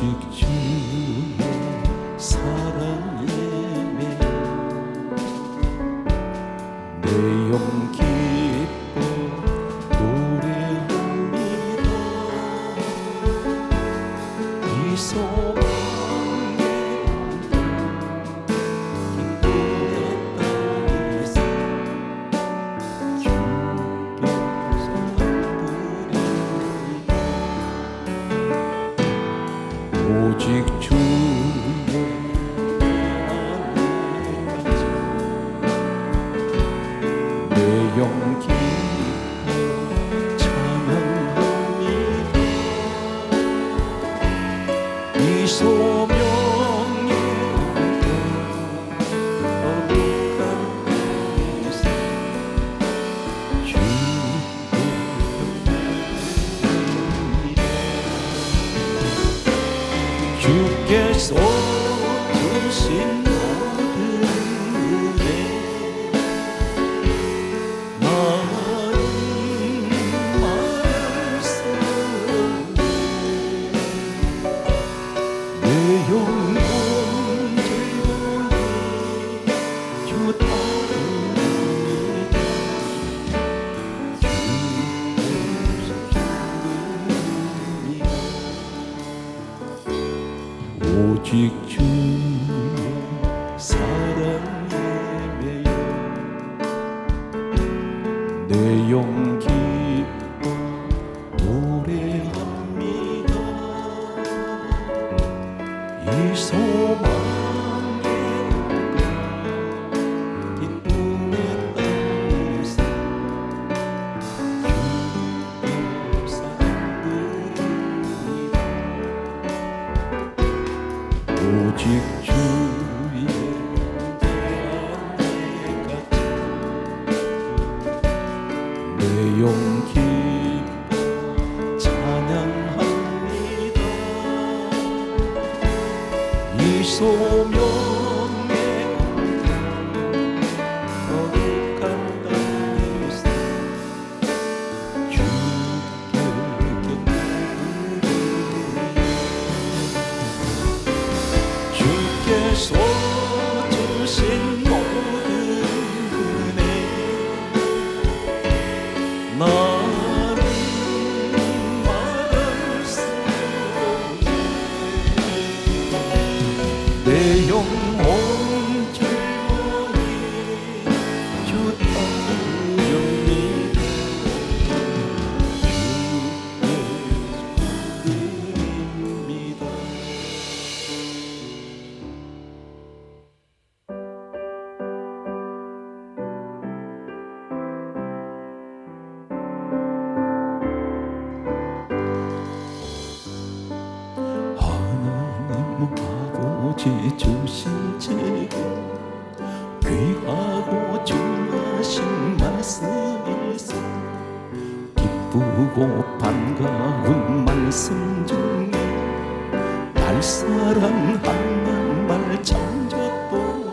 오직 주의 사랑 예배 내 영 기뻐 노래합니다. 이 소망에 기쁨의 땅에서 주께 사랑드립니다. 오직 주의 내 영 기뻐 찬양합니다. 이 소명의 거룩한 땅에서 주께서 주신 모든 은혜 많은 말씀 내 영혼 즐거이 주 따릅니다. 오직 주의 사랑 예배여 내 영 기뻐 노래합니다. 이 소망의 기쁨의 땅에서 주께 사랑드립니다. 오직 주의 내 영 기뻐 찬양합니다. 이 소명의 거룩한 땅에서 주께 주께서 주신 모든 은혜 나는 말할 수 없네. 내 영혼 즐거이 주 따릅니다. 주께 드립니다. 하나님 아버지 주신 지금 귀하고 중하신 말씀이서 기쁘고 반가운 말씀 중에 날 사랑한다는 말 참좋도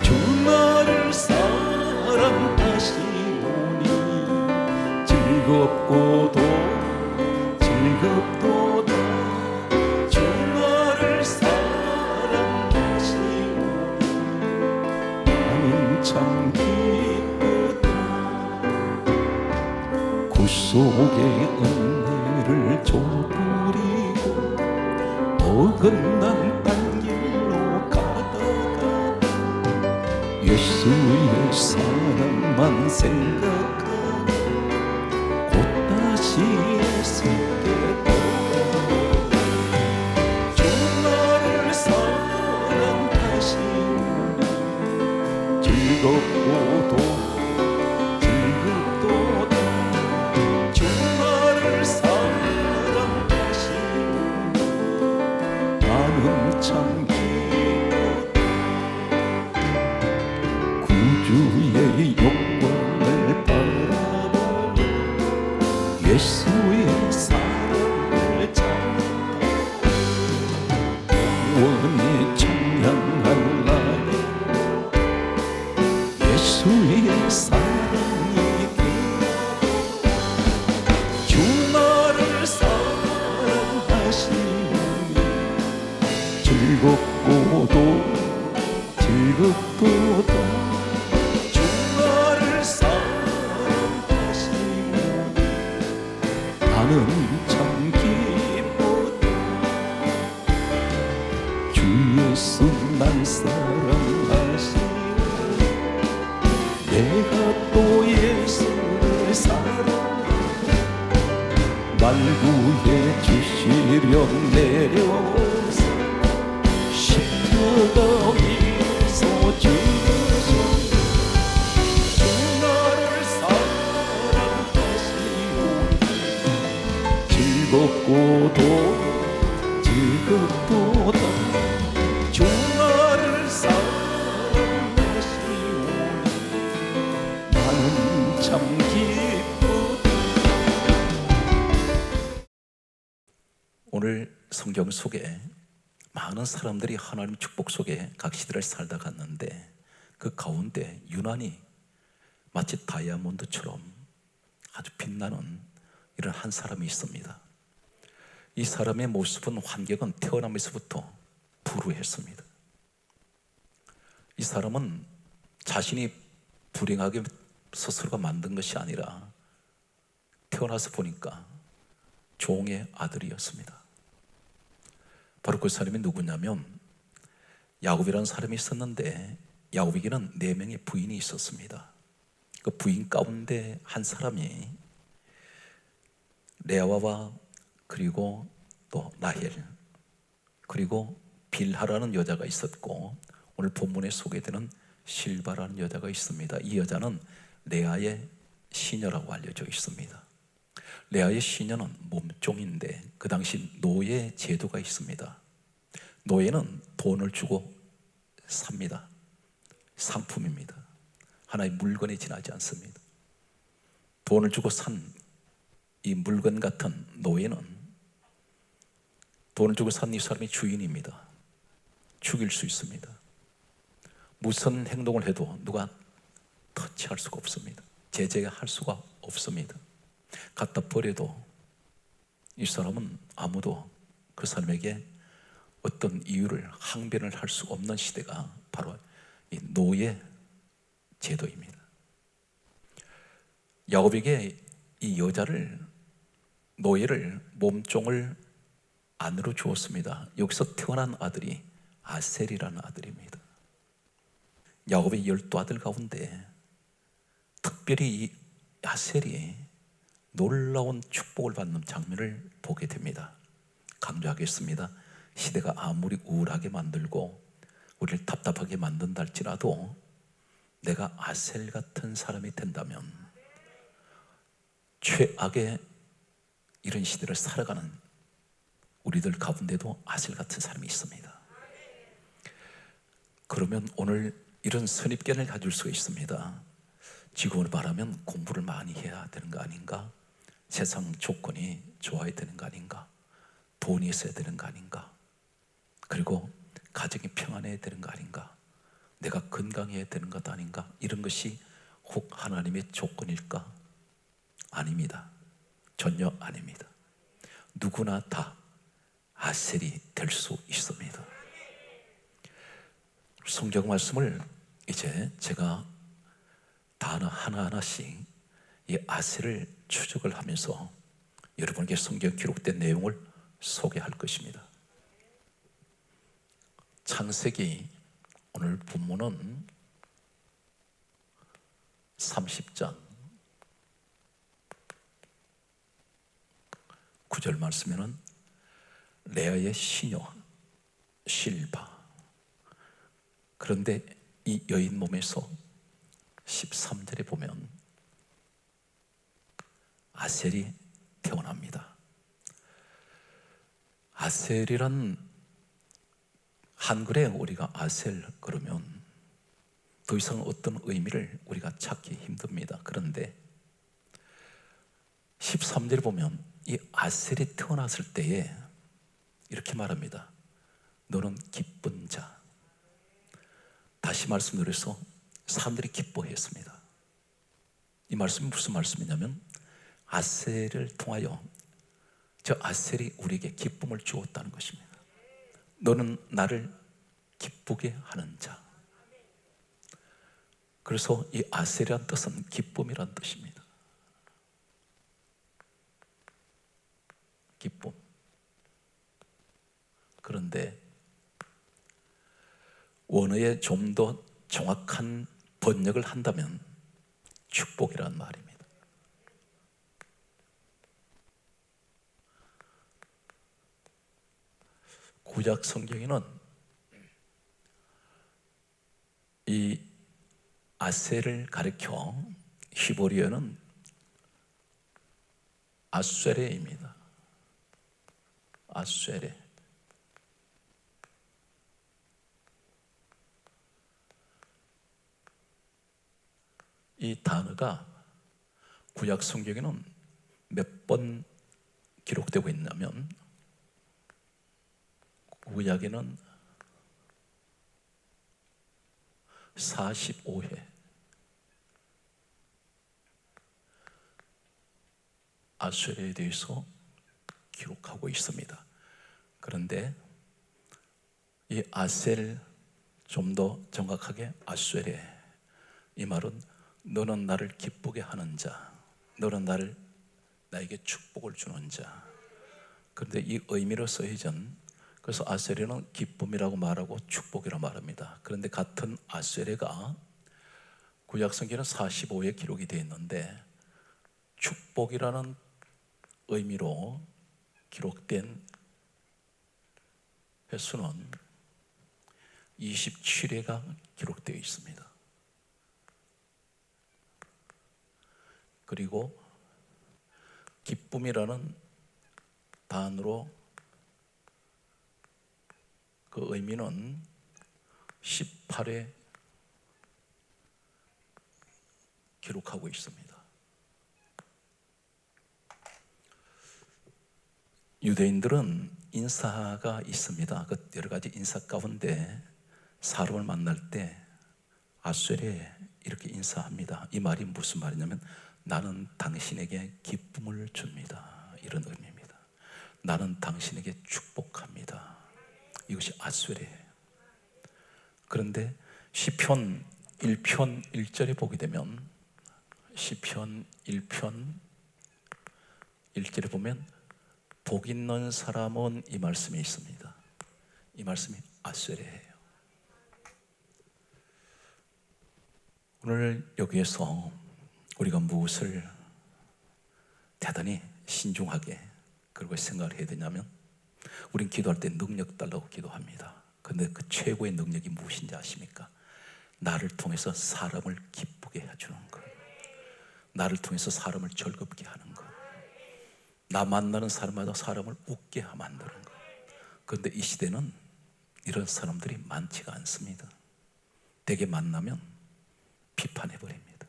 주 나를 사랑하시오니 즐겁고도 즐겁도다. 주 나를 사랑하시오니 나는 참 기쁘다. 구속의 은혜를 저버리고 어긋난 딴 길로 가다가 예수의 사랑만 생각하고 곧 다시 예수께 돌아오고 주 나를 사랑하시오니 즐겁고도 즐겁도다. 주 나를 사랑하시오니 나는 참 기쁘다. 구주의 영광을 바라보며 예수의 사랑을 찬양하며 영원히 찬양할라네. 예수의 사랑이 귀하고 주 나를 사랑하시오니 즐겁고도 즐겁도다. 주 나를 사랑하시오. 나는 참 기쁘다. 주 예수 날 사랑하시오. 내가 또 예수를 사랑해. 날 구해 주시려 내려오사 십자가 위에서 죽으셨네. 주 나를 사랑하시오. 즐겁고도 즐겁도다. 주 나를 사랑하시오. 나는 참 기쁘다. 오늘 성경 속에 많은 사람들이 하나님 축복 속에 각 시대를 살다 갔는데 그 가운데 유난히 마치 다이아몬드처럼 아주 빛나는 이런 한 사람이 있습니다. 이 사람의 모습은 환경은 태어나면서부터 불우했습니다. 이 사람은 자신이 불행하게 스스로가 만든 것이 아니라 태어나서 보니까 종의 아들이었습니다. 바로 그 사람이 누구냐면 야곱이라는 사람이 있었는데 야곱에게는 4명의 부인이 있었습니다. 그 부인 가운데 한 사람이 레아와 그리고 또 라헬 그리고 빌하라는 여자가 있었고 오늘 본문에 소개되는 실바라는 여자가 있습니다. 이 여자는 레아의 시녀라고 알려져 있습니다. 레아의 시녀는 몸종인데 그 당시 노예 제도가 있습니다. 노예는 돈을 주고 삽니다. 상품입니다. 하나의 물건에 지나지 않습니다. 돈을 주고 산 이 물건 같은 노예는 돈을 주고 산 이 사람이 주인입니다. 죽일 수 있습니다. 무슨 행동을 해도 누가 터치할 수가 없습니다. 제재할 수가 없습니다. 갖다 버려도 이 사람은 아무도 그 사람에게 어떤 이유를 항변을 할 수 없는 시대가 바로 이 노예 제도입니다. 야곱에게 이 여자를 노예를 몸종을 안으로 주었습니다. 여기서 태어난 아들이 아셀이라는 아들입니다. 야곱의 12아들 가운데 특별히 이 아셀이 놀라운 축복을 받는 장면을 보게 됩니다. 강조하겠습니다. 시대가 아무리 우울하게 만들고 우리를 답답하게 만든다 할지라도 내가 아셀 같은 사람이 된다면 최악의 이런 시대를 살아가는 우리들 가운데도 아셀 같은 사람이 있습니다. 그러면 오늘 이런 선입견을 가질 수가 있습니다. 지금으로 말하면 공부를 많이 해야 되는 거 아닌가? 세상 조건이 좋아야 되는 거 아닌가? 돈이 있어야 되는 거 아닌가? 그리고 가정이 평안해야 되는 거 아닌가? 내가 건강해야 되는 것 아닌가? 이런 것이 혹 하나님의 조건일까? 아닙니다. 전혀 아닙니다. 누구나 다 아셀이 될 수 있습니다. 성경 말씀을 이제 제가 단어 하나하나씩 이 아셀을 추적을 하면서 여러분에게 성경 기록된 내용을 소개할 것입니다. 창세기 오늘 본문은 30장 9절 말씀에는 레아의 시녀 실바, 그런데 이 여인 몸에서 13절에 보면 아셀이 태어납니다. 아셀이란 한글에 우리가 아셀 그러면 더 이상 어떤 의미를 우리가 찾기 힘듭니다. 그런데 13절에 보면 이 아셀이 태어났을 때에 이렇게 말합니다. 너는 기쁜 자. 다시 말씀드려서 사람들이 기뻐했습니다. 이 말씀이 무슨 말씀이냐면 아셀을 통하여 저 아셀이 우리에게 기쁨을 주었다는 것입니다. 너는 나를 기쁘게 하는 자. 그래서 이 아셀이란 뜻은 기쁨이란 뜻입니다. 기쁨. 그런데 원어에 좀 더 정확한 번역을 한다면 축복이란 말입니다. 구약 성경에는 이 아셀을 가리켜 히브리어는 아쇠레입니다. 아쇠레. 이 단어가 구약 성경에는 몇 번 기록되고 있냐면 구약에는 45회 아쇠레에 대해서 기록하고 있습니다. 그런데 이 아셀, 좀 더 정확하게 아쇠레, 이 말은 너는 나를 기쁘게 하는 자, 너는 나에게 축복을 주는 자. 그런데 이 의미로 써이전, 그래서 아세레는 기쁨이라고 말하고 축복이라고 말합니다. 그런데 같은 아세레가 구약성경에는 45회 기록이 되어 있는데 축복이라는 의미로 기록된 횟수는 27회가 기록되어 있습니다. 그리고 기쁨이라는 단어로 그 의미는 18회 기록하고 있습니다. 유대인들은 인사가 있습니다. 그 여러 가지 인사 가운데 사람을 만날 때 아쇠레 이렇게 인사합니다. 이 말이 무슨 말이냐면 나는 당신에게 기쁨을 줍니다, 이런 의미입니다. 나는 당신에게 축복합니다. 이것이 아쇠레. 그런데 시편 1편 1절에 보게 되면 시편 1편 1절에 보면 복 있는 사람은, 이 말씀이 있습니다. 이 말씀이 아쇠레예요. 오늘 여기에서 우리가 무엇을 대단히 신중하게 그리고 생각을 해야 되냐면, 우린 기도할 때 능력 달라고 기도합니다. 그런데 그 최고의 능력이 무엇인지 아십니까? 나를 통해서 사람을 기쁘게 해주는 것, 나를 통해서 사람을 즐겁게 하는 것, 나 만나는 사람마다 사람을 웃게 만드는 것. 그런데 이 시대는 이런 사람들이 많지가 않습니다. 대개 만나면 비판해버립니다.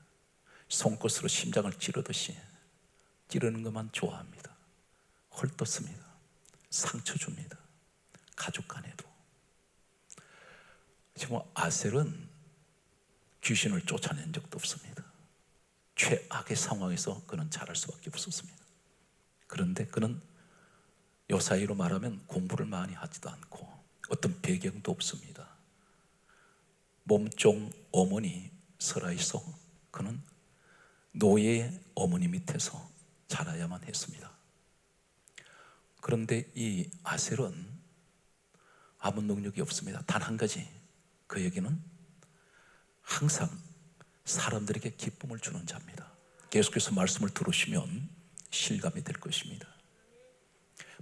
손끝으로 심장을 찌르듯이 찌르는 것만 좋아합니다. 헐뜯습니다. 상처 줍니다. 가족 간에도. 지금 아셀은 귀신을 쫓아낸 적도 없습니다. 최악의 상황에서 그는 자랄 수밖에 없었습니다. 그런데 그는 요 사이로 말하면 공부를 많이 하지도 않고 어떤 배경도 없습니다. 몸종 어머니 설아에서 그는 노예의 어머니 밑에서 자라야만 했습니다. 그런데 이 아셀은 아무 능력이 없습니다. 단 한 가지, 그에게는 항상 사람들에게 기쁨을 주는 자입니다. 계속해서 말씀을 들으시면 실감이 될 것입니다.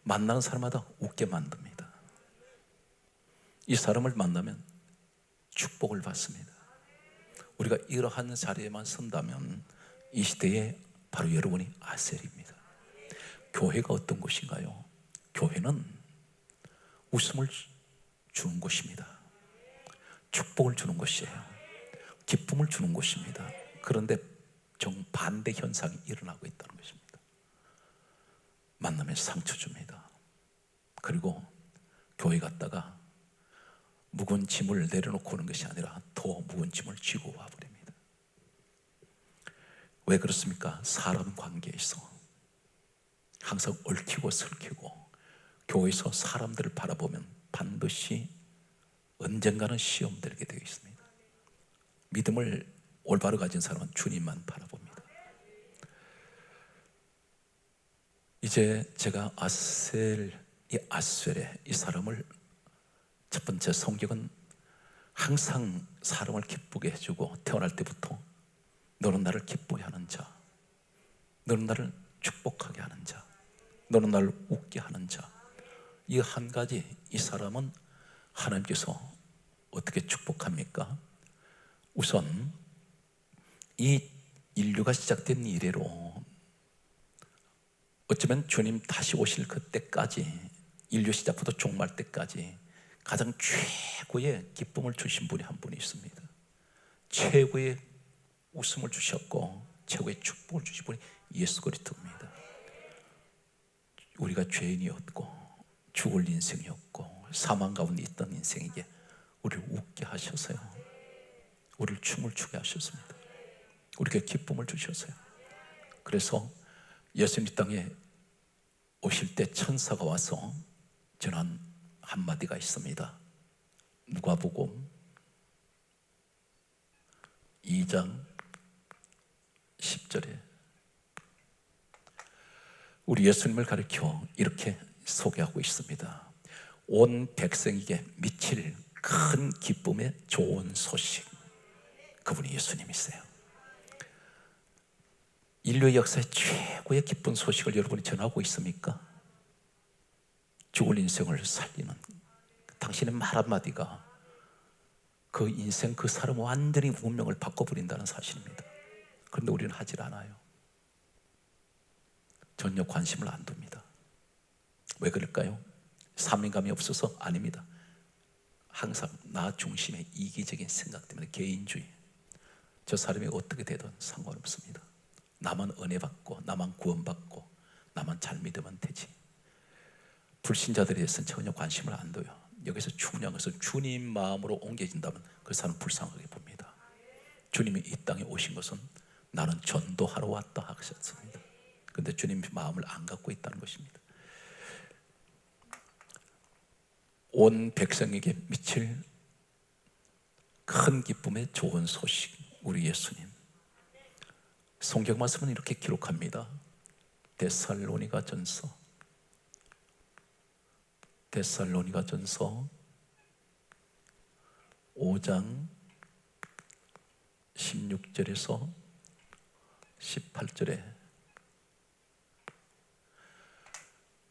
만나는 사람마다 웃게 만듭니다. 이 사람을 만나면 축복을 받습니다. 우리가 이러한 자리에만 선다면 이 시대에 바로 여러분이 아셀입니다. 교회가 어떤 곳인가요? 교회는 웃음을 주는 곳입니다. 축복을 주는 곳이에요. 기쁨을 주는 곳입니다. 그런데 정반대 현상이 일어나고 있다는 것입니다. 만나면 상처 줍니다. 그리고 교회 갔다가 무거운 짐을 내려놓고 오는 것이 아니라 더 무거운 짐을 쥐고 와버립니다. 왜 그렇습니까? 사람 관계에서 항상 얽히고 설키고 교회에서 사람들을 바라보면 반드시 것이 언젠가는 시험 들게 되어 있습니다. 믿음을 올바로 가진 사람은 주님만 바라봅니다. 이제 제가 아셀의 이 사람을, 첫 번째 성격은 항상 사람을 기쁘게 해주고, 태어날 때부터 너는 나를 기쁘게 하는 자, 너는 나를 축복하게 하는 자, 너는 나를 웃게 하는 자. 이 한 가지, 이 사람은 하나님께서 어떻게 축복합니까? 우선 이 인류가 시작된 이래로 어쩌면 주님 다시 오실 그때까지, 인류 시작부터 종말 때까지 가장 최고의 기쁨을 주신 분이 한 분이 있습니다. 최고의 웃음을 주셨고 최고의 축복을 주신 분이 예수 그리스도입니다. 우리가 죄인이었고 죽을 인생이었고 사망 가운데 있던 인생에게 우리를 웃게 하셔서요, 우리를 춤을 추게 하셨습니다. 우리에게 기쁨을 주셨어요. 그래서 예수님 이 땅에 오실 때 천사가 와서 전한 한마디가 있습니다. 누가복음 2장 10절에 우리 예수님을 가리켜 이렇게 소개하고 있습니다. 온 백성에게 미칠 큰 기쁨의 좋은 소식, 그분이 예수님이세요. 인류의 역사의 최고의 기쁜 소식을 여러분이 전하고 있습니까? 죽을 인생을 살리는 당신의 말 한마디가 그 인생, 그 사람 완전히 운명을 바꿔버린다는 사실입니다. 그런데 우리는 하질 않아요. 전혀 관심을 안 둡니다. 왜 그럴까요? 사명감이 없어서? 아닙니다. 항상 나 중심의 이기적인 생각 때문에, 개인주의. 저 사람이 어떻게 되든 상관없습니다. 나만 은혜 받고 나만 구원받고 나만 잘 믿으면 되지. 불신자들에 대해서는 전혀 관심을 안 둬요. 여기서 중요한 것은 주님 마음으로 옮겨진다면 그 사람 불쌍하게 봅니다. 주님이 이 땅에 오신 것은 나는 전도하러 왔다 하셨습니다. 그런데 주님 마음을 안 갖고 있다는 것입니다. 온 백성에게 미칠 큰 기쁨의 좋은 소식, 우리 예수님. 성경 말씀은 이렇게 기록합니다. 데살로니가 전서 5장 16절에서 18절에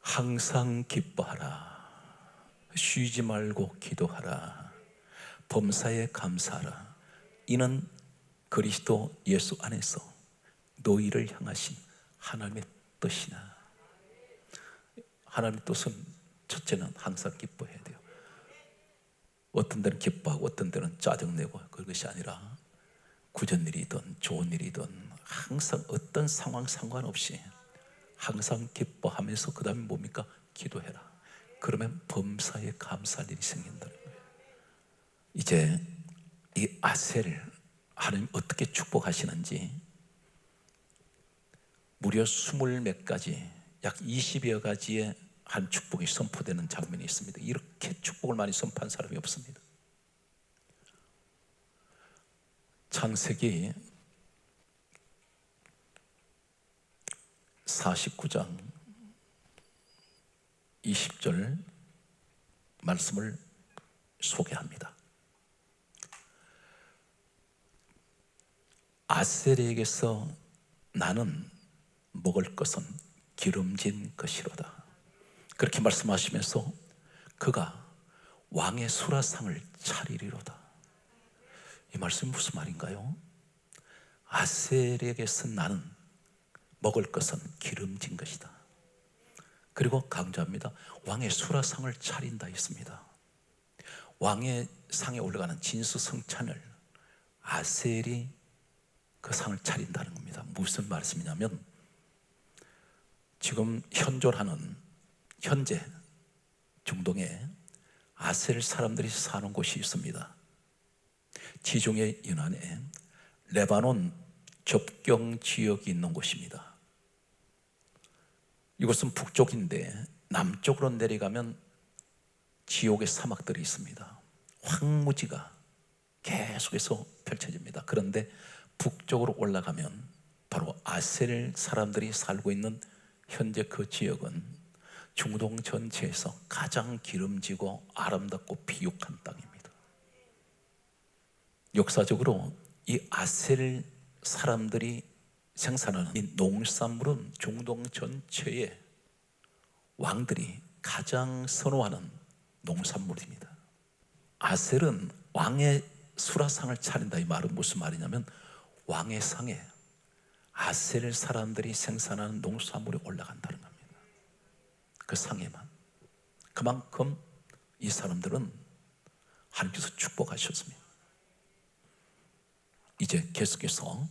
항상 기뻐하라, 쉬지 말고 기도하라, 범사에 감사하라. 이는 그리스도 예수 안에서 너희를 향하신 하나님의 뜻이나. 하나님의 뜻은 첫째는 항상 기뻐해야 돼요. 어떤 데는 기뻐하고 어떤 데는 짜증내고, 그것이 아니라 굳은 일이든 좋은 일이든 항상 어떤 상황 상관없이 항상 기뻐하면서 그 다음에 뭡니까? 기도해라. 그러면 범사에 감사할 일이 생긴다는 거예요. 이제 이 아셀, 하나님 어떻게 축복하시는지 무려 20몇 가지, 약 20여 가지의 한 축복이 선포되는 장면이 있습니다. 이렇게 축복을 많이 선포한 사람이 없습니다. 창세기 49장 20절 말씀을 소개합니다. 아셀에게서 나는 먹을 것은 기름진 것이로다. 그렇게 말씀하시면서 그가 왕의 수라상을 차리리로다. 이 말씀이 무슨 말인가요? 아셀에게서 나는 먹을 것은 기름진 것이다. 그리고 강조합니다. 왕의 수라상을 차린다 했습니다. 왕의 상에 올라가는 진수성찬을 아셀이 그 상을 차린다는 겁니다. 무슨 말씀이냐면 지금 현존하는 현재 중동에 아셀 사람들이 사는 곳이 있습니다. 지중해 연안에 레바논 접경 지역이 있는 곳입니다. 이곳은 북쪽인데 남쪽으로 내려가면 지옥의 사막들이 있습니다. 황무지가 계속해서 펼쳐집니다. 그런데 북쪽으로 올라가면 바로 아셀 사람들이 살고 있는 현재 그 지역은 중동 전체에서 가장 기름지고 아름답고 비옥한 땅입니다. 역사적으로 이 아셀 사람들이 생산하는 이 농산물은 중동 전체의 왕들이 가장 선호하는 농산물입니다. 아셀은 왕의 수라상을 차린다. 이 말은 무슨 말이냐면 왕의 상에 아셀 사람들이 생산하는 농산물이 올라간다는 겁니다. 그 상에만. 그만큼 이 사람들은 하나님께서 축복하셨습니다. 이제 계속해서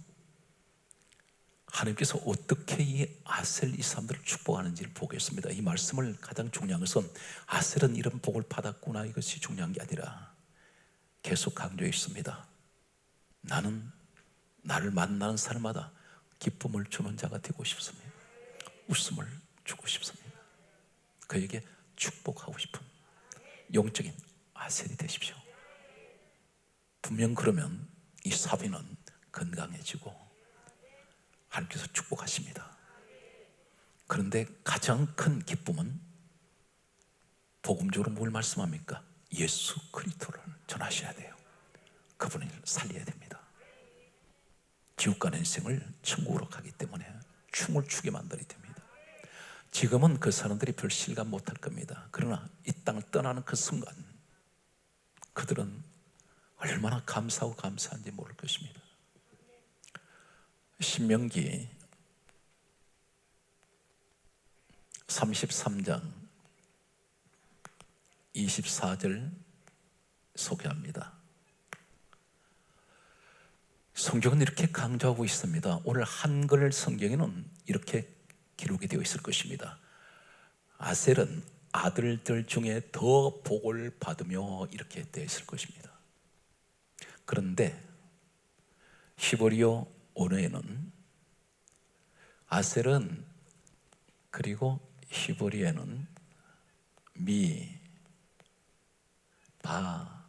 하나님께서 어떻게 이 아셀 이 사람들을 축복하는지를 보겠습니다. 이 말씀을 가장 중요한 것은 아셀은 이런 복을 받았구나, 이것이 중요한 게 아니라 계속 강조해 있습니다. 나는 나를 만나는 사람마다 기쁨을 주는 자가 되고 싶습니다. 웃음을 주고 싶습니다. 그에게 축복하고 싶은 영적인 아셀이 되십시오. 분명 그러면 이 사비는 건강해지고 하나님께서 축복하십니다. 그런데 가장 큰 기쁨은 복음적으로 뭘 말씀합니까? 예수 그리스도를 전하셔야 돼요. 그분을 살려야 됩니다. 지옥 가는 인생을 천국으로 가기 때문에 춤을 추게 만들어야 됩니다. 지금은 그 사람들이 별 실감 못할 겁니다. 그러나 이 땅을 떠나는 그 순간 그들은 얼마나 감사하고 감사한지 모를 것입니다. 신명기 33장 24절 소개합니다. 성경은 이렇게 강조하고 있습니다. 오늘 한글 성경에는 이렇게 기록이 되어 있을 것입니다. 아셀은 아들들 중에 더 복을 받으며, 이렇게 되어 있을 것입니다. 그런데 히브리어 언어에는 아셀은, 그리고 히브리어에는 미, 바,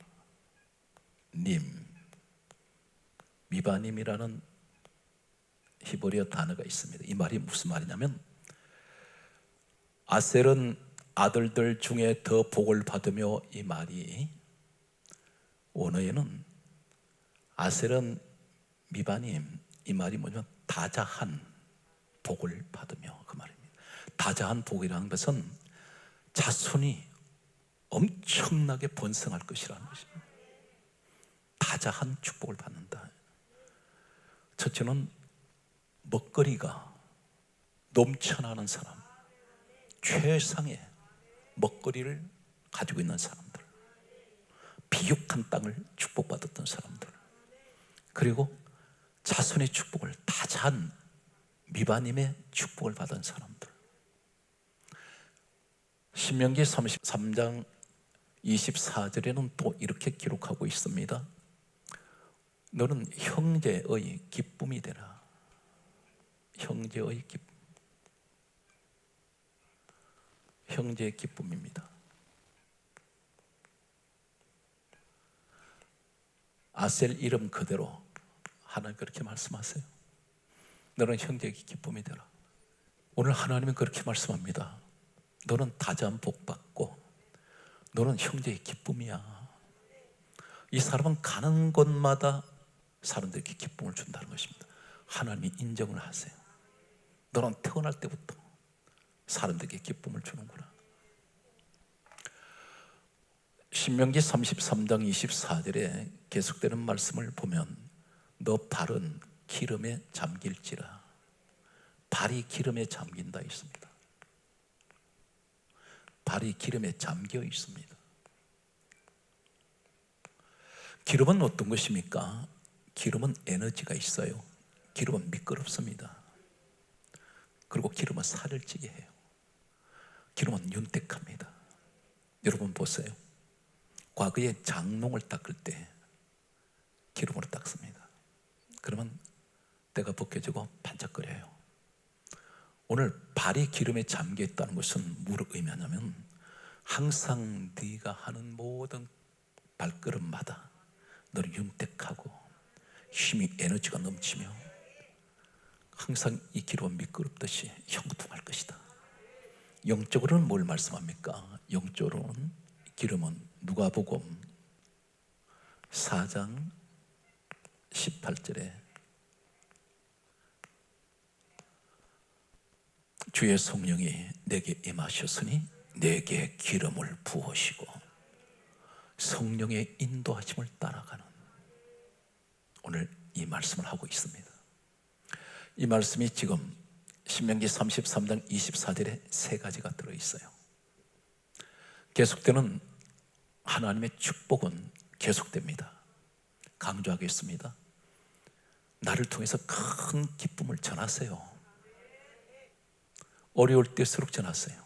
님, 미바님이라는 히브리어 단어가 있습니다. 이 말이 무슨 말이냐면 아셀은 아들들 중에 더 복을 받으며, 이 말이 언어에는 아셀은 미바님, 이 말이 뭐냐면 다자한 복을 받으며, 그 말입니다. 다자한 복이라는 것은 자손이 엄청나게 번성할 것이라는 것입니다. 다자한 축복을 받는다. 첫째는 먹거리가 넘쳐나는 사람, 최상의 먹거리를 가지고 있는 사람들, 비옥한 땅을 축복받았던 사람들, 그리고 자손의 축복을, 다자한 미바님의 축복을 받은 사람들. 신명기 33장 24절에는 또 이렇게 기록하고 있습니다. 너는 형제의 기쁨이 되라. 형제의 기쁨. 형제의 기쁨입니다. 아셀 이름 그대로 하나님 그렇게 말씀하세요. 너는 형제의 기쁨이 되라. 오늘 하나님은 그렇게 말씀합니다. 너는 다자한 복 받고 너는 형제의 기쁨이야. 이 사람은 가는 곳마다 사람들에게 기쁨을 준다는 것입니다. 하나님이 인정을 하세요. 너는 태어날 때부터 사람들에게 기쁨을 주는구나. 신명기 33장 24절에 계속되는 말씀을 보면 너 발은 기름에 잠길지라. 발이 기름에 잠긴다 있습니다. 발이 기름에 잠겨 있습니다. 기름은 어떤 것입니까? 기름은 에너지가 있어요. 기름은 미끄럽습니다. 그리고 기름은 살을 찌게 해요. 기름은 윤택합니다. 여러분 보세요. 과거에 장롱을 닦을 때 기름으로 닦습니다. 그러면 때가 벗겨지고 반짝거려요. 오늘 발이 기름에 잠겨 있다는 것은 무엇을 의미하냐면 항상 네가 하는 모든 발걸음마다 너는 윤택하고 힘이 에너지가 넘치며 항상 이 기로는 미끄럽듯이 형통할 것이다. 영적으로는 뭘 말씀합니까? 영적으로는 기름은 누가복음 4장 18절에 주의 성령이 내게 임하셨으니 내게 기름을 부으시고 성령의 인도하심을 따라가는, 오늘 이 말씀을 하고 있습니다. 이 말씀이 지금 신명기 33장 24절에 세 가지가 들어있어요. 계속되는 하나님의 축복은 계속됩니다. 강조하겠습니다. 나를 통해서 큰 기쁨을 전하세요. 어려울 때일수록 전하세요.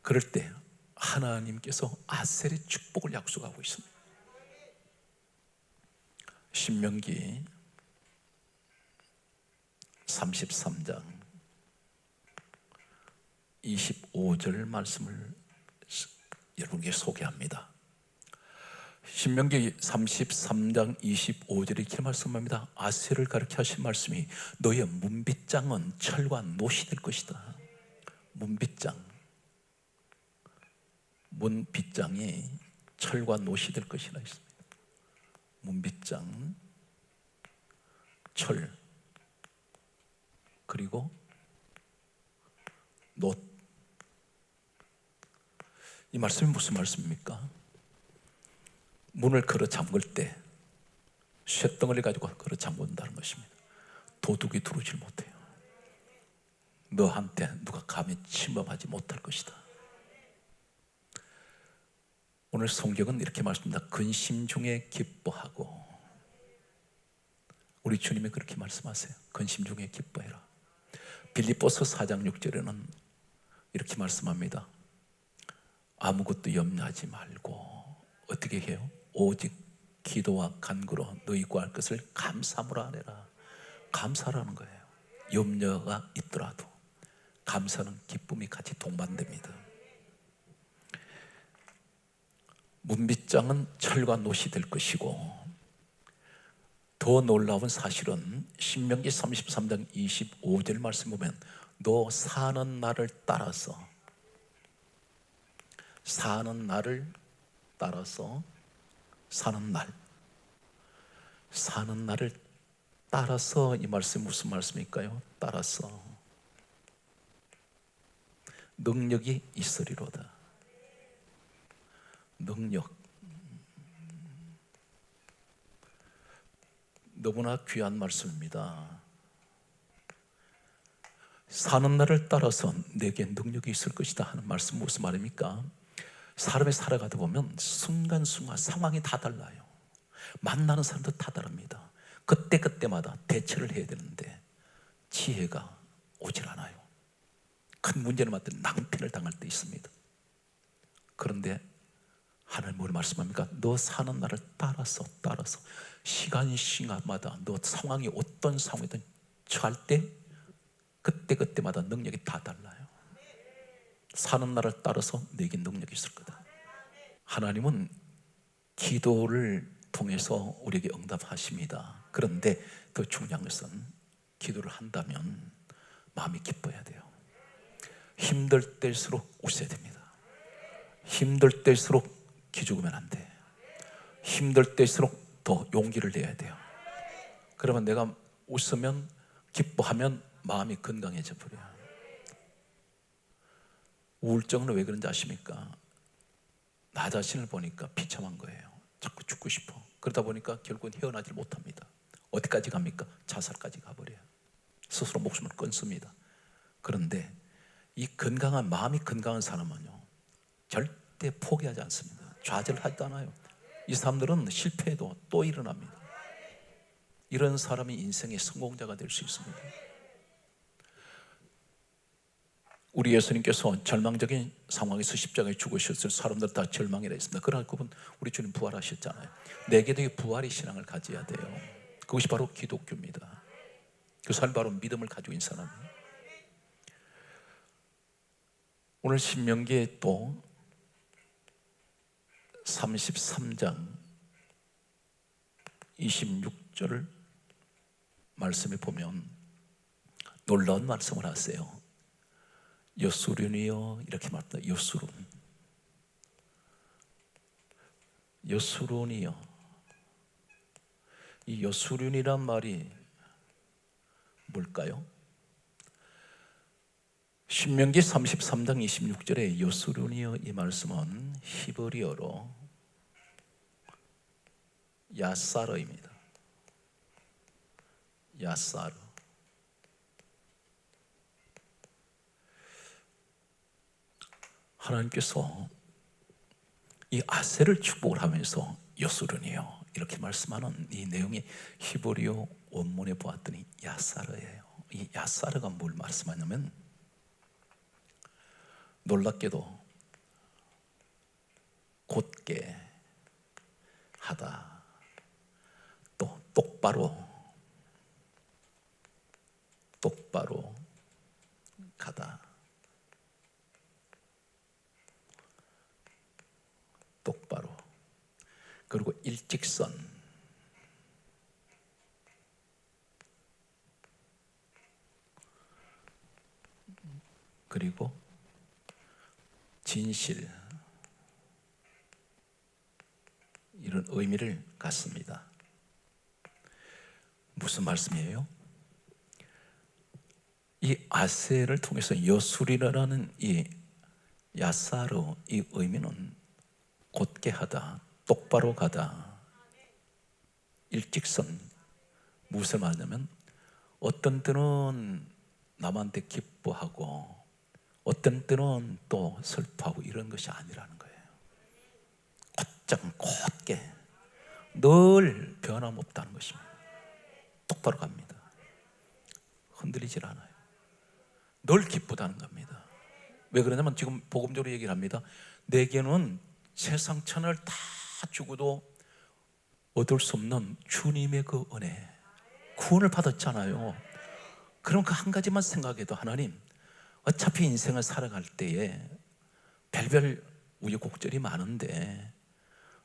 그럴 때 하나님께서 아셀의 축복을 약속하고 있습니다. 신명기 33장 25절 말씀을 여러분께 소개합니다. 신명기 33장 25절에 이렇게 말씀합니다. 아셀을 가리켜 하신 말씀이 너의 문빗장은 철과 노시 될 것이다. 문빗장이 철과 노시 될 것이라 했습니다. 문빗장, 철, 그리고 놋. 이 말씀이 무슨 말씀입니까? 문을 걸어 잠글 때 쇳덩어리 가지고 걸어 잠근다는 것입니다. 도둑이 들어오질 못해요. 너한테 누가 감히 침범하지 못할 것이다. 오늘 성경은 이렇게 말씀합니다. 근심 중에 기뻐하고, 우리 주님이 그렇게 말씀하세요. 근심 중에 기뻐해라. 빌립보서 4장 6절에는 이렇게 말씀합니다. 아무것도 염려하지 말고 어떻게 해요? 오직 기도와 간구로 너희 구할 것을 감사함으로 아뢰라. 감사라는 거예요. 염려가 있더라도 감사는 기쁨이 같이 동반됩니다. 문빗장은 철과 놋이 될 것이고, 더 놀라운 사실은 신명기 33장 25절 말씀 보면 너 사는 날을 따라서 사는 날을 따라서, 이 말씀 무슨 말씀일까요? 따라서 능력이 있으리로다. 능력. 너무나 귀한 말씀입니다. 사는 날을 따라서 내게 능력이 있을 것이다 하는 말씀 무슨 말입니까? 사람이 살아가다 보면 순간순간 상황이 다 달라요. 만나는 사람도 다 다릅니다. 그때마다 대처를 해야 되는데 지혜가 오질 않아요. 큰 문제를 맡은 낭패를 당할 때 있습니다. 그런데 하나님 뭘 말씀합니까? 너 사는 날을 따라서 시간마다 너 상황이 어떤 상황이든 처할 때 그때마다 능력이 다 달라요. 사는 날을 따라서 내게 능력이 있을 거다. 하나님은 기도를 통해서 우리에게 응답하십니다. 그런데 더 중요한 것은 기도를 한다면 마음이 기뻐야 돼요. 힘들 때일수록 웃어야 됩니다. 힘들 때일수록 기죽으면 안 돼. 힘들 때일수록 더 용기를 내야 돼요. 그러면 내가 웃으면, 기뻐하면 마음이 건강해져 버려요. 우울증은 왜 그런지 아십니까? 나 자신을 보니까 비참한 거예요. 자꾸 죽고 싶어. 그러다 보니까 결국은 헤어나질 못합니다. 어디까지 갑니까? 자살까지 가버려요. 스스로 목숨을 끊습니다. 그런데 이 건강한, 마음이 건강한 사람은요 절대 포기하지 않습니다. 좌절하지도 않아요. 이 사람들은 실패해도 또 일어납니다. 이런 사람이 인생의 성공자가 될 수 있습니다. 우리 예수님께서 절망적인 상황에서 십자가에 죽으셨을 사람들 다 절망이라 했습니다. 그러나 그분, 우리 주님 부활하셨잖아요. 내게도 이 부활의 신앙을 가져야 돼요. 그것이 바로 기독교입니다. 그 사람이 바로 믿음을 가지고 있는 사람이에요. 오늘 신명기에 또 33장 26절 말씀에 보면 놀라운 말씀을 하세요. 여수륜이여, 이렇게 말합니다. 여수륜, 여수륜이여. 이 여수륜이란 말이 뭘까요? 신명기 33장 26절에 여수륜이여, 이 말씀은 히브리어로 야사르입니다. 야사르. 하나님께서 이 아셀을 축복을 하면서 여수륜이요, 이렇게 말씀하는 이 내용이 히브리어 원문에 보았더니 야사르예요. 이 야사르가 뭘 말씀하냐면, 놀랍게도 곧게 하다, 또 똑바로 가다, 똑바로, 그리고 일직선, 그리고 진실, 이런 의미를 갖습니다. 무슨 말씀이에요? 이 아셀을 통해서 여술이라는 이 야사르, 이 의미는 곧게 하다, 똑바로 가다, 일직선. 무엇을 말하냐면, 어떤 때는 남한테 기뻐하고 어떤 때는 또 슬퍼하고 이런 것이 아니라는 거예요. 곧장 곧게 늘 변함없다는 것입니다. 똑바로 갑니다. 흔들리질 않아요. 늘 기쁘다는 겁니다. 왜 그러냐면 지금 복음적으로 얘기를 합니다. 내게는 세상 천을 다 주고도 얻을 수 없는 주님의 그 은혜, 구원을 받았잖아요. 그럼 그 한 가지만 생각해도, 하나님, 어차피 인생을 살아갈 때에 별별 우여곡절이 많은데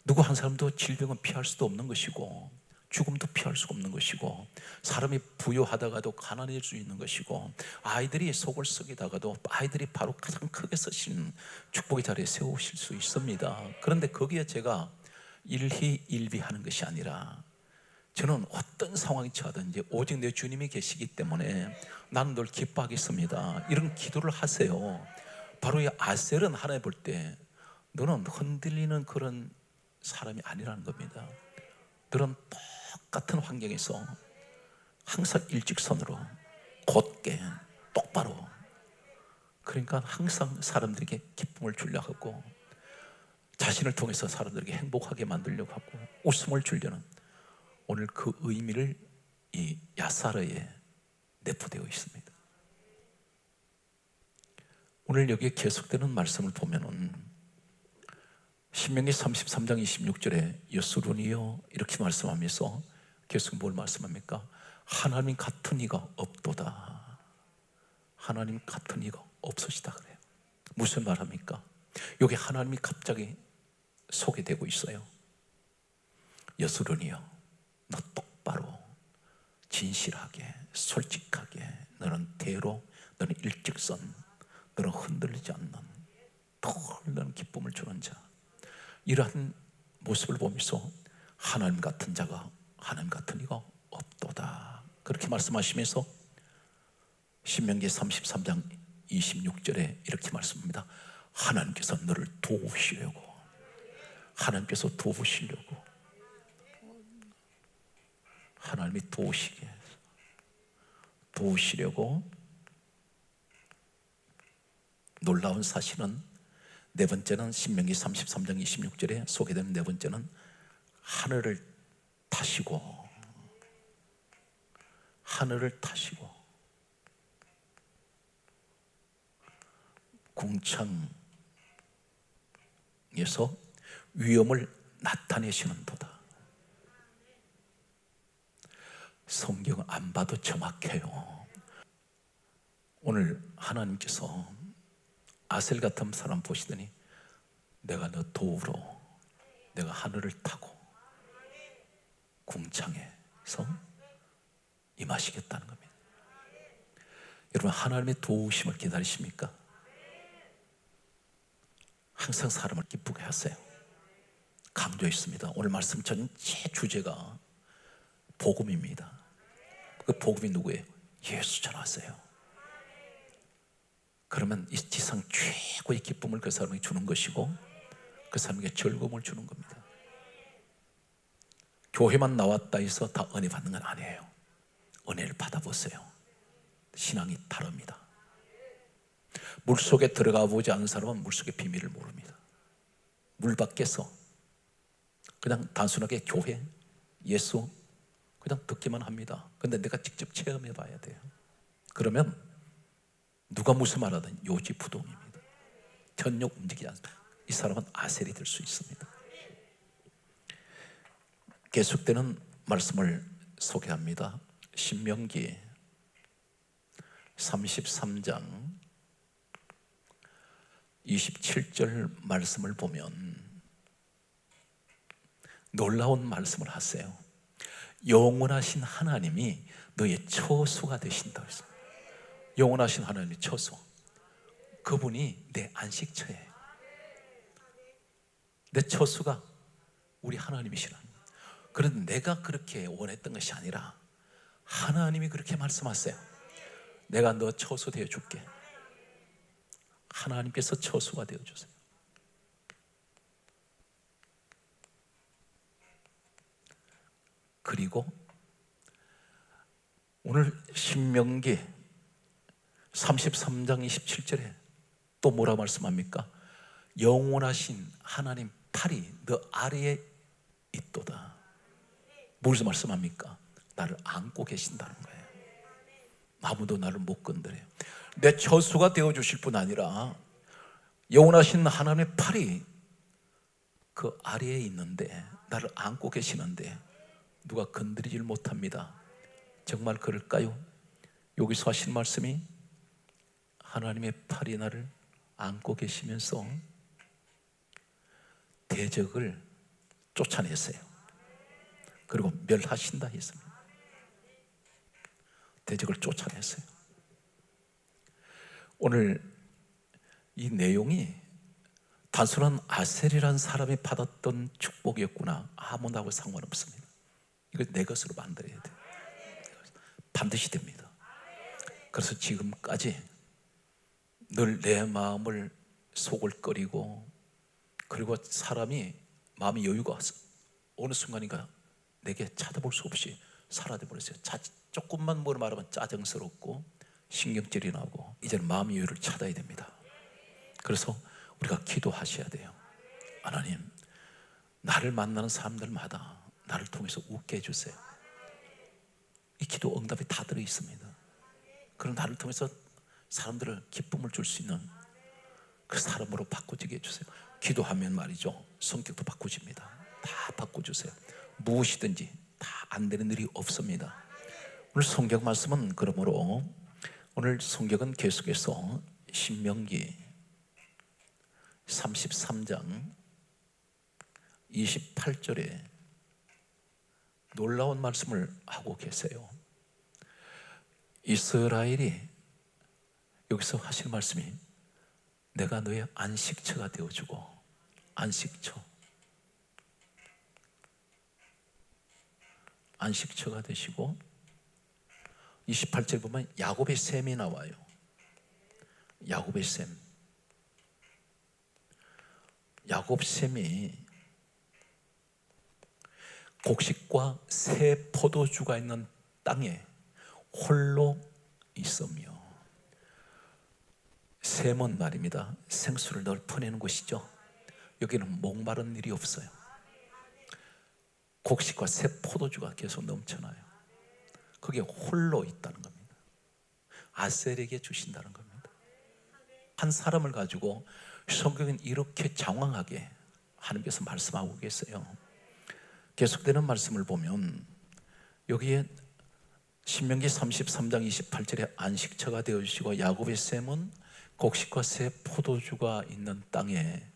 누구 한 사람도 질병은 피할 수도 없는 것이고 죽음도 피할 수가 없는 것이고, 사람이 부유하다가도 가난해질 수 있는 것이고, 아이들이 속을 썩이다가도 아이들이 바로 가장 크게 쓰시는 축복의 자리에 세우실 수 있습니다. 그런데 거기에 제가 일희일비하는 것이 아니라, 저는 어떤 상황이 처하든지 오직 내 주님이 계시기 때문에 나는 늘 기뻐하겠습니다, 이런 기도를 하세요. 바로 이 아셀은 하나님 볼 때 너는 흔들리는 그런 사람이 아니라는 겁니다. 너는 똑같은 환경에서 항상 일직선으로 곧게 똑바로, 그러니까 항상 사람들에게 기쁨을 주려고 하고 자신을 통해서 사람들에게 행복하게 만들려고 하고 웃음을 주려는, 오늘 그 의미를 이 야사르에 내포되어 있습니다. 오늘 여기에 계속되는 말씀을 보면은 신명기 33장 26절에 여수론이여, 이렇게 말씀하면서 계속 뭘 말씀합니까? 하나님 같은 이가 없도다. 하나님 같은 이가 없으시다 그래요. 무슨 말합니까? 여기 하나님이 갑자기 소개되고 있어요. 여수론이여, 너 똑바로 진실하게 솔직하게, 너는 대로, 너는 일직선, 너는 흔들리지 않는, 너는 기쁨을 주는 자, 이러한 모습을 보면서 하나님 같은 자가, 하나님 같은 이가 없도다, 그렇게 말씀하시면서 신명기 33장 26절에 이렇게 말씀합니다. 하나님께서 너를 도우시려고, 하나님께서 도우시려고, 하나님이 도우시려고. 놀라운 사실은 네 번째는 신명기 33장 26절에 소개되는 네 번째는 하늘을 타시고, 하늘을 타시고 궁창에서 위엄을 나타내시는도다. 성경 안 봐도 정확해요. 오늘 하나님께서 아셀 같은 사람 보시더니 내가 너 도우러 내가 하늘을 타고 궁창에서 임하시겠다는 겁니다. 여러분, 하나님의 도우심을 기다리십니까? 항상 사람을 기쁘게 하세요. 강조했습니다. 오늘 말씀 전체 주제가 복음입니다. 그 복음이 누구예요? 예수 전하세요. 그러면 이 지상 최고의 기쁨을 그 사람에게 주는 것이고 그 사람에게 즐거움을 주는 겁니다. 교회만 나왔다 해서 다 은혜 받는 건 아니에요. 은혜를 받아보세요. 신앙이 다릅니다. 물속에 들어가 보지 않은 사람은 물속의 비밀을 모릅니다. 물 밖에서 그냥 단순하게 교회, 예수 그냥 듣기만 합니다. 근데 내가 직접 체험해 봐야 돼요. 그러면 누가 무슨 말하든 요지부동입니다. 현역 움직이지 않습니다. 이 사람은 아셀이 될 수 있습니다. 계속되는 말씀을 소개합니다. 신명기 33장 27절 말씀을 보면 놀라운 말씀을 하세요. 영원하신 하나님이 너의 처소가 되신다 했습니다. 영원하신 하나님의 처소, 그분이 내 안식처예요. 내 처소가 우리 하나님이시라. 그런데 내가 그렇게 원했던 것이 아니라 하나님이 그렇게 말씀하세요. 내가 너 처소 되어줄게. 하나님께서 처소가 되어주세요. 그리고 오늘 신명기 33장 27절에 또 뭐라 말씀합니까? 영원하신 하나님 팔이 너 아래에 있도다. 무엇을 말씀합니까? 나를 안고 계신다는 거예요. 아무도 나를 못 건드려요. 내 처수가 되어주실 뿐 아니라 영원하신 하나님의 팔이 그 아래에 있는데 나를 안고 계시는데 누가 건드리질 못합니다. 정말 그럴까요? 여기서 하신 말씀이 하나님의 팔이 나를 안고 계시면서 대적을 쫓아내세요. 그리고 멸하신다 했습니다. 대적을 쫓아내세요. 오늘 이 내용이 단순한 아셀이라는 사람이 받았던 축복이었구나, 아무나하고 상관없습니다. 이걸 내 것으로 만들어야 돼요. 반드시 됩니다. 그래서 지금까지 늘 내 마음을 소글거리고, 그리고 사람이 마음이 여유가 어느 순간인가 내게 찾아볼 수 없이 사라져 버렸어요. 조금만 뭘 말하면 짜증스럽고 신경질이 나고, 이제는 마음의 여유를 찾아야 됩니다. 그래서 우리가 기도하셔야 돼요. 하나님, 나를 만나는 사람들마다 나를 통해서 웃게 해주세요. 이 기도 응답이 다 들어있습니다. 그런 나를 통해서 사람들을 기쁨을 줄 수 있는 그 사람으로 바꿔지게 해주세요. 기도하면 말이죠, 성격도 바꾸집니다. 다 바꿔주세요. 무엇이든지 다 안 되는 일이 없습니다. 오늘 성경 말씀은 그러므로 오늘 성경은 계속해서 신명기 33장 28절에 놀라운 말씀을 하고 계세요. 이스라엘이 여기서 하실 말씀이 내가 너의 안식처가 되어주고, 안식처가 되시고, 28절 보면 야곱의 셈이 나와요. 야곱의 셈. 야곱 셈이 곡식과 새 포도주가 있는 땅에 홀로 있으며, 셈은 말입니다, 생수를 늘 퍼내는 곳이죠. 여기는 목마른 일이 없어요. 곡식과 새 포도주가 계속 넘쳐나요. 거기에 홀로 있다는 겁니다. 아셀에게 주신다는 겁니다. 한 사람을 가지고 성경은 이렇게 장황하게 하나님께서 말씀하고 계세요. 계속되는 말씀을 보면 여기에 신명기 33장 28절에 안식처가 되어주시고, 야곱의 셈은 곡식과 새 포도주가 있는 땅에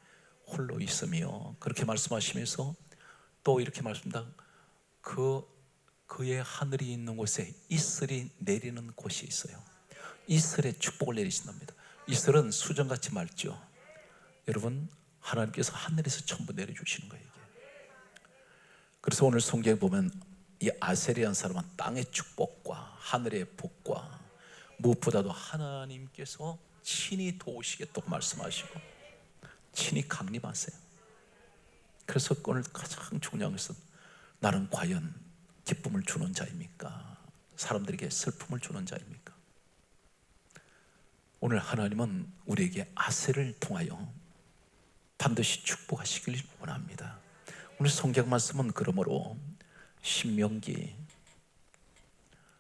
홀로 있으며, 그렇게 말씀하시면서 또 이렇게 말씀합니다. 그의 하늘이 있는 곳에 이슬이 내리는 곳이 있어요. 이슬의 축복을 내리신답니다. 이슬은 수정같이 맑죠. 여러분, 하나님께서 하늘에서 전부 내려주시는 거예요, 이게. 그래서 오늘 성경에 보면 이 아셀이라는 사람은 땅의 축복과 하늘의 복과 무엇보다도 하나님께서 친히 도우시겠다고 말씀하시고 친히 강림하세요. 그래서 오늘 가장 중요한 것은 나는 과연 기쁨을 주는 자입니까? 사람들에게 슬픔을 주는 자입니까? 오늘 하나님은 우리에게 아셀을 통하여 반드시 축복하시길 원합니다. 오늘 성경 말씀은 그러므로 신명기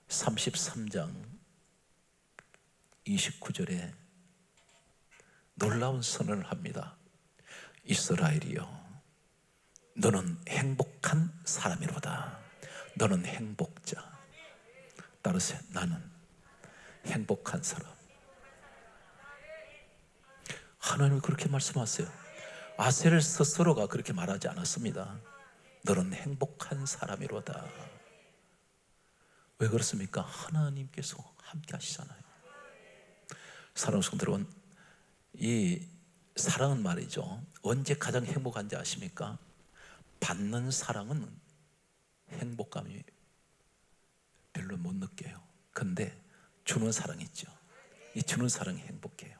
33장 29절에 놀라운 선언을 합니다. 이스라엘이여, 너는 행복한 사람이로다. 너는 행복자. 따르세요. 나는 행복한 사람. 하나님이 그렇게 말씀하세요. 아셀 스스로가 그렇게 말하지 않았습니다. 너는 행복한 사람이로다. 왜 그렇습니까? 하나님께서 함께 하시잖아요. 사랑하는 성도 여러분, 이 사랑은 말이죠, 언제 가장 행복한지 아십니까? 받는 사랑은 행복감이 별로 못 느껴요. 근데 주는 사랑이 있죠. 이 주는 사랑이 행복해요.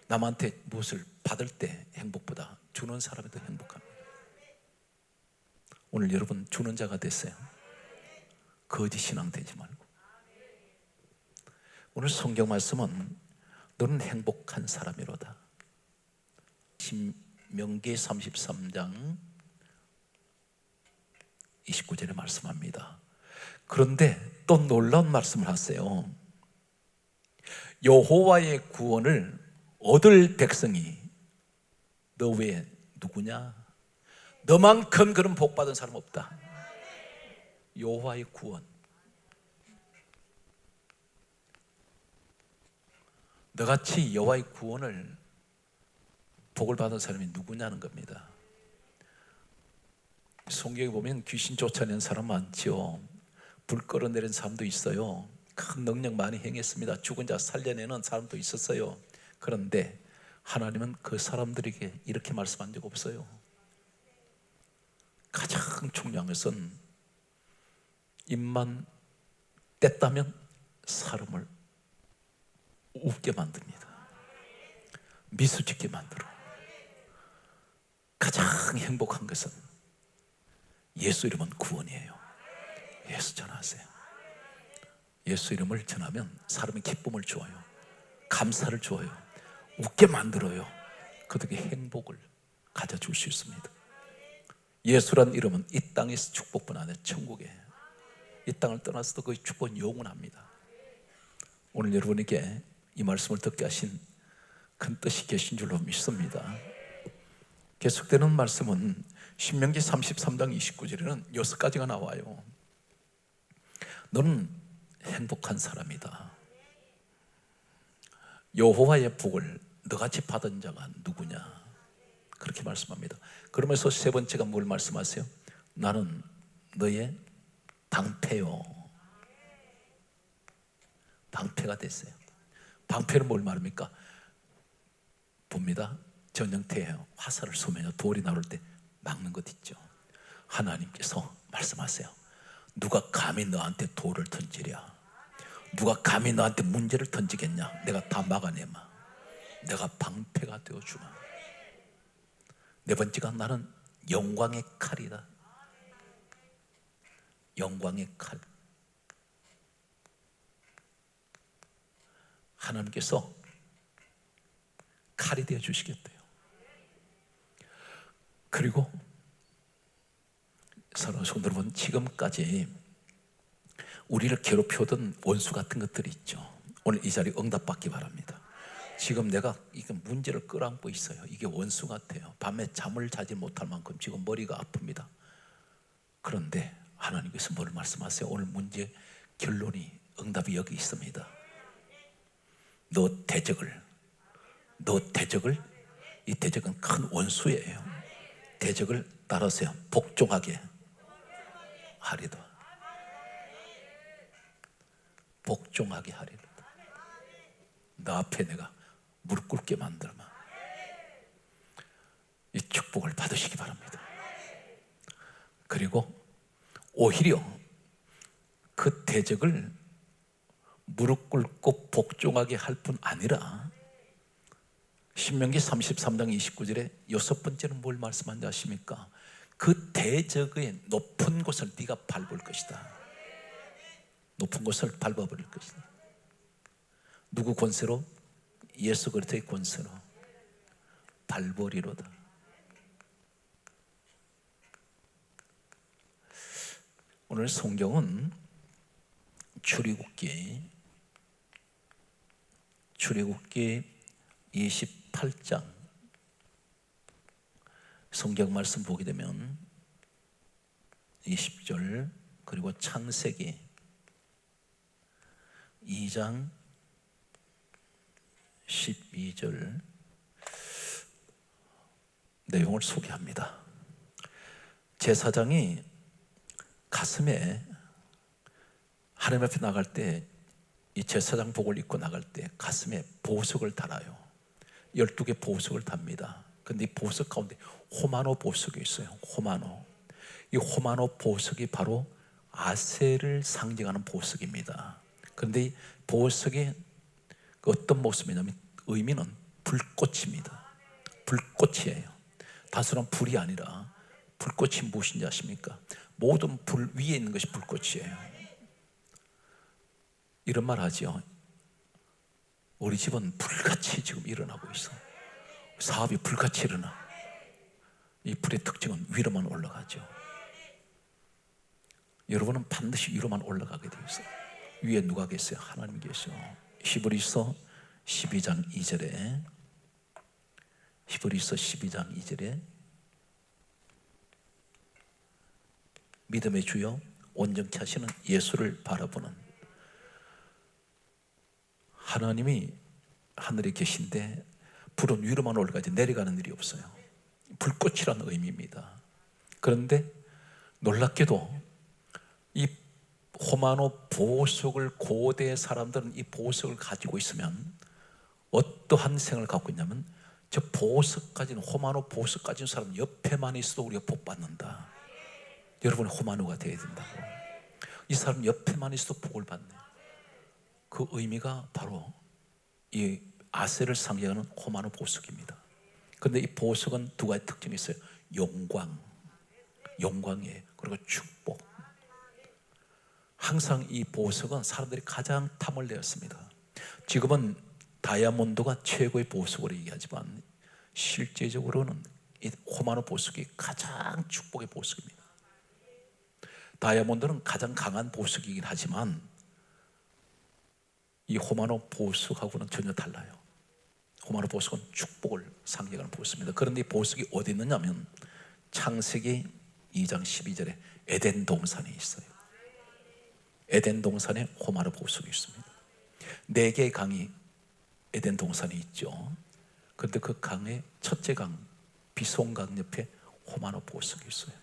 남한테 무엇을 받을 때 행복보다 주는 사람이 더 행복합니다. 오늘 여러분 주는 자가 됐어요. 거짓 신앙 되지 말고. 오늘 성경 말씀은 너는 행복한 사람이로다. 신명기 33장 29절에 말씀합니다. 그런데 또 놀라운 말씀을 하세요. 여호와의 구원을 얻을 백성이 너 외에 누구냐? 너만큼 그런 복 받은 사람 없다. 여호와의 구원, 너같이 여호와의 구원을 복을 받은 사람이 누구냐는 겁니다. 성경에 보면 귀신 쫓아낸 사람 많죠. 불 끌어내린 사람도 있어요. 큰 능력 많이 행했습니다. 죽은 자 살려내는 사람도 있었어요. 그런데 하나님은 그 사람들에게 이렇게 말씀한 적 없어요. 가장 중요한 것은 입만 뗐다면 사람을 웃게 만듭니다. 미소 짓게 만들어. 가장 행복한 것은 예수 이름은 구원이에요. 예수 전하세요. 예수 이름을 전하면 사람이 기쁨을 주어요. 감사를 주어요. 웃게 만들어요. 그들에게 행복을 가져줄 수 있습니다. 예수란 이름은 이 땅에서 축복뿐 아니라 천국에, 이 땅을 떠나서도 그 축복은 영원합니다. 오늘 여러분에게 이 말씀을 듣게 하신 큰 뜻이 계신 줄로 믿습니다. 계속되는 말씀은 신명기 33장 29절에는 6가지가 나와요. 너는 행복한 사람이다. 여호와의 복을 너같이 받은 자가 누구냐? 그렇게 말씀합니다. 그러면서 세 번째가 뭘 말씀하세요? 나는 너의 방패요. 방패가 됐어요. 방패는 뭘 말합니까? 봅니다. 전쟁터에 화살을 쏘면 돌이 나올 때 막는 것 있죠. 하나님께서 말씀하세요. 누가 감히 너한테 돌을 던지랴? 누가 감히 너한테 문제를 던지겠냐? 내가 다 막아내마. 내가 방패가 되어주마. 네 번째가 나는 영광의 칼이다. 영광의 칼. 하나님께서 칼이 되어 주시겠대요. 그리고 사랑하는 성도 여러분, 지금까지 우리를 괴롭혀오던 원수 같은 것들이 있죠. 오늘 이 자리 응답받기 바랍니다. 지금 내가 이게 문제를 끌어안고 있어요. 이게 원수 같아요. 밤에 잠을 자지 못할 만큼 지금 머리가 아픕니다. 그런데 하나님께서 뭘 말씀하세요? 오늘 문제 결론이, 응답이 여기 있습니다. 너 대적을 너 대적을, 이 대적은 큰 원수예요. 대적을 따르세요. 복종하게 하리다. 복종하게 하리다. 너 앞에 내가 무릎 꿇게 만들마. 이 축복을 받으시기 바랍니다. 그리고 오히려 그 대적을 무릎 꿇고 복종하게 할 뿐 아니라 신명기 33장 29절에 여섯 번째는 뭘 말씀하는지 아십니까? 그 대적의 높은 곳을 네가 밟을 것이다. 높은 곳을 밟아버릴 것이다. 누구 권세로? 예수 그리스도의 권세로 밟으리로다. 오늘 성경은 출애굽기 28장 성경 말씀 보게 되면 20절, 그리고 창세기 2장 12절 내용을 소개합니다. 제사장이 가슴에 하나님 앞에 나갈 때, 이 제사장복을 입고 나갈 때 가슴에 보석을 달아요. 12개 보석을 답니다. 근데 이 보석 가운데 호마노 보석이 있어요. 호마노. 이 호마노 보석이 바로 아셀을 상징하는 보석입니다. 그런데 이 보석의 어떤 모습이냐면 의미는 불꽃입니다. 불꽃이에요. 단순한 불이 아니라 불꽃이 무엇인지 아십니까? 모든 불 위에 있는 것이 불꽃이에요. 이런 말 하죠. 우리 집은 불같이 지금 일어나고 있어. 사업이 불같이 일어나. 이 불의 특징은 위로만 올라가죠. 여러분은 반드시 위로만 올라가게 되어 있어요. 위에 누가 계세요? 하나님 계셔. 히브리서 12장 2절에 믿음의 주여 온전케 하시는 예수를 바라보는, 하나님이 하늘에 계신데 불은 위로만 올라가지 내려가는 일이 없어요. 불꽃이라는 의미입니다. 그런데 놀랍게도 이 호마노 보석을, 고대 사람들은 이 보석을 가지고 있으면 어떠한 생을 갖고 있냐면, 저 보석 가진, 호마노 보석 가진 사람 옆에만 있어도 우리가 복 받는다. 여러분이 호마노가 되어야 된다고. 이 사람 옆에만 있어도 복을 받네. 그 의미가 바로 이 아셀을 상징하는 호마노 보석입니다. 그런데 이 보석은 두 가지 특징이 있어요. 영광이에요. 그리고 축복. 항상 이 보석은 사람들이 가장 탐을 내었습니다. 지금은 다이아몬드가 최고의 보석으로 얘기하지만 실제적으로는 이 호마노 보석이 가장 축복의 보석입니다. 다이아몬드는 가장 강한 보석이긴 하지만 이 호마노 보석하고는 전혀 달라요. 호마노 보석은 축복을 상징하는 보석입니다. 그런데 이 보석이 어디 있느냐면 창세기 2장 12절에 에덴 동산에 있어요. 에덴 동산에 호마노 보석이 있습니다. 4개의 강이 에덴 동산에 있죠. 그런데 그 강의 첫째 강, 비손강 옆에 호마노 보석이 있어요.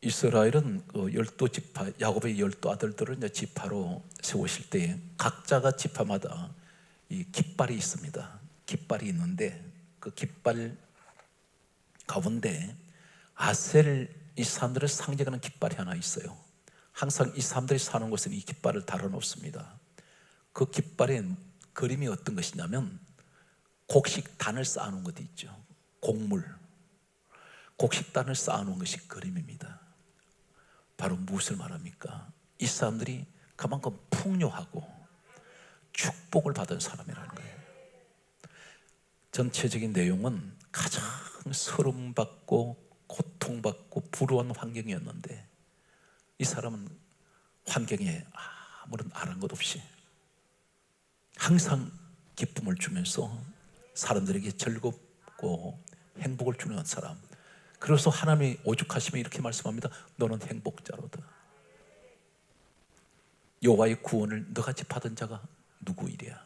이스라엘은 그 12지파, 야곱의 12아들들을 이제 지파로 세우실 때 각자가 지파마다 이 깃발이 있습니다. 깃발이 있는데 그 깃발 가운데 아셀, 이 사람들을 상징하는 깃발이 하나 있어요. 항상 이 사람들이 사는 곳은 이 깃발을 달아놓습니다. 그 깃발의 그림이 어떤 것이냐면 곡식단을 쌓아놓은 것도 있죠. 곡물, 곡식단을 쌓아놓은 것이 그림입니다. 바로 무엇을 말합니까? 이 사람들이 그만큼 풍요하고 축복을 받은 사람이라는 거예요. 전체적인 내용은 가장 서름받고 고통받고 불우한 환경이었는데 이 사람은 환경에 아무런 아랑곳 없이 항상 기쁨을 주면서 사람들에게 즐겁고 행복을 주는 사람. 그래서 하나님이 오죽하시면 이렇게 말씀합니다. 너는 행복자로다. 여호와의 구원을 너같이 받은 자가 누구이랴.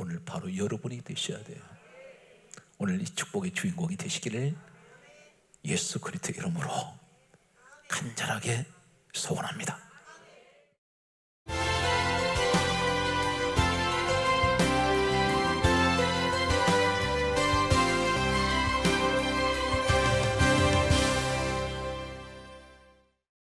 오늘 바로 여러분이 되셔야 돼요. 오늘 이 축복의 주인공이 되시기를 예수 그리스도 이름으로 간절하게 소원합니다.